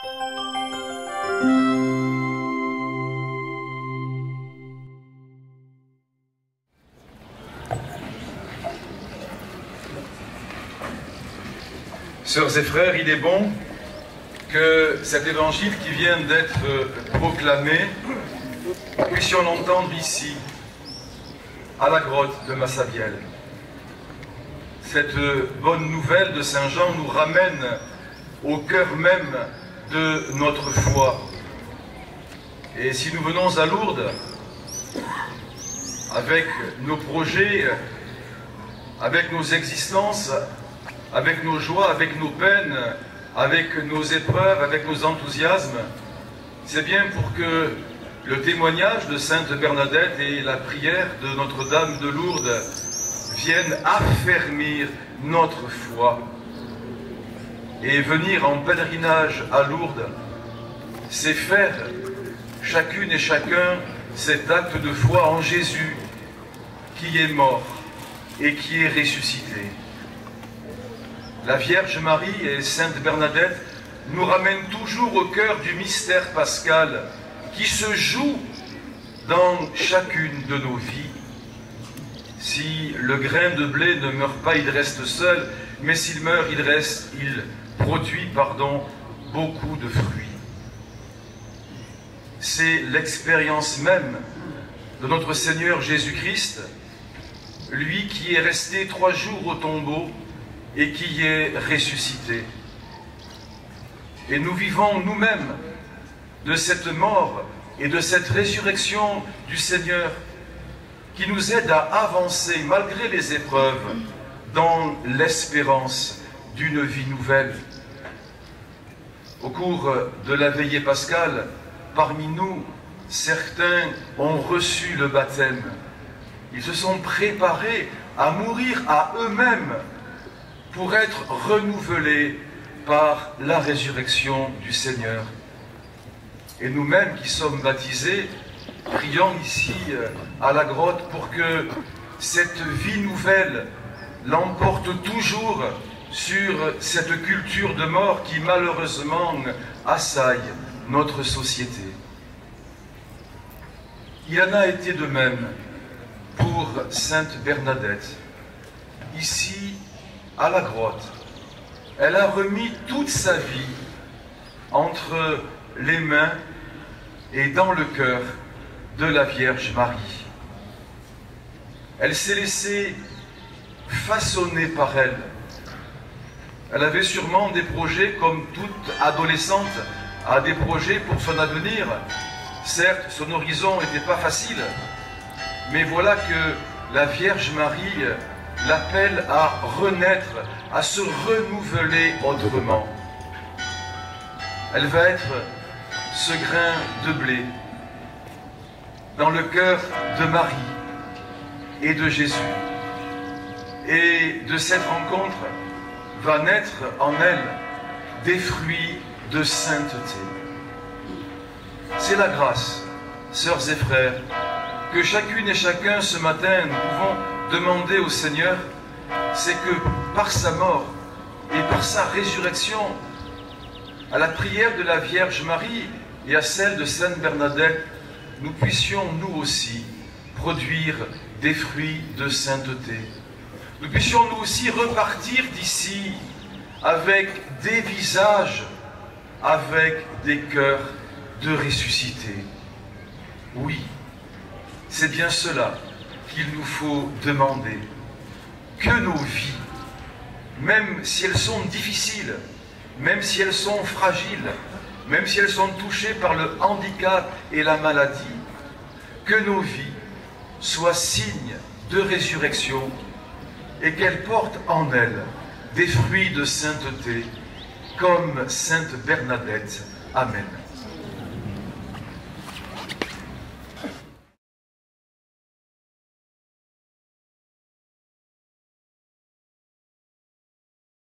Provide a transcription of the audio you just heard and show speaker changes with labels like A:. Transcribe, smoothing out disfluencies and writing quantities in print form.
A: Sœurs et frères, il est bon que cet évangile qui vient d'être proclamé, puissions l'entendre ici, à la grotte de Massabielle. Cette bonne nouvelle de Saint Jean nous ramène au cœur même de notre foi. Et si nous venons à Lourdes, avec nos projets, avec nos existences, avec nos joies, avec nos peines, avec nos épreuves, avec nos enthousiasmes, c'est bien pour que le témoignage de Sainte Bernadette et la prière de Notre-Dame de Lourdes viennent affermir notre foi. Et venir en pèlerinage à Lourdes, c'est faire chacune et chacun cet acte de foi en Jésus qui est mort et qui est ressuscité. La Vierge Marie et Sainte Bernadette nous ramènent toujours au cœur du mystère pascal qui se joue dans chacune de nos vies. Si le grain de blé ne meurt pas, il reste seul, mais s'il meurt, il produit beaucoup de fruits. C'est l'expérience même de notre Seigneur Jésus-Christ, lui qui est resté 3 jours au tombeau et qui est ressuscité. Et nous vivons nous-mêmes de cette mort et de cette résurrection du Seigneur qui nous aide à avancer malgré les épreuves dans l'espérance d'une vie nouvelle. Au cours de la veillée pascale, parmi nous, certains ont reçu le baptême. Ils se sont préparés à mourir à eux-mêmes pour être renouvelés par la résurrection du Seigneur. Et nous-mêmes qui sommes baptisés, prions ici à la grotte pour que cette vie nouvelle l'emporte toujours sur cette culture de mort qui malheureusement assaille notre société. Il en a été de même pour Sainte Bernadette. Ici, à la grotte, elle a remis toute sa vie entre les mains et dans le cœur de la Vierge Marie. Elle s'est laissée façonner par elle. Elle avait sûrement des projets, comme toute adolescente a des projets pour son avenir. Certes, son horizon n'était pas facile, mais voilà que la Vierge Marie l'appelle à renaître, à se renouveler autrement. Elle va être ce grain de blé dans le cœur de Marie et de Jésus. Et de cette rencontre va naître en elle des fruits de sainteté. C'est la grâce, sœurs et frères, que chacune et chacun ce matin nous pouvons demander au Seigneur, c'est que par sa mort et par sa résurrection, à la prière de la Vierge Marie et à celle de Sainte Bernadette, nous puissions nous aussi produire des fruits de sainteté. Nous puissions nous aussi repartir d'ici avec des visages, avec des cœurs de ressuscités. Oui, c'est bien cela qu'il nous faut demander. Que nos vies, même si elles sont difficiles, même si elles sont fragiles, même si elles sont touchées par le handicap et la maladie, que nos vies soient signes de résurrection et qu'elles portent en elles des fruits de sainteté, comme Sainte Bernadette. Amen.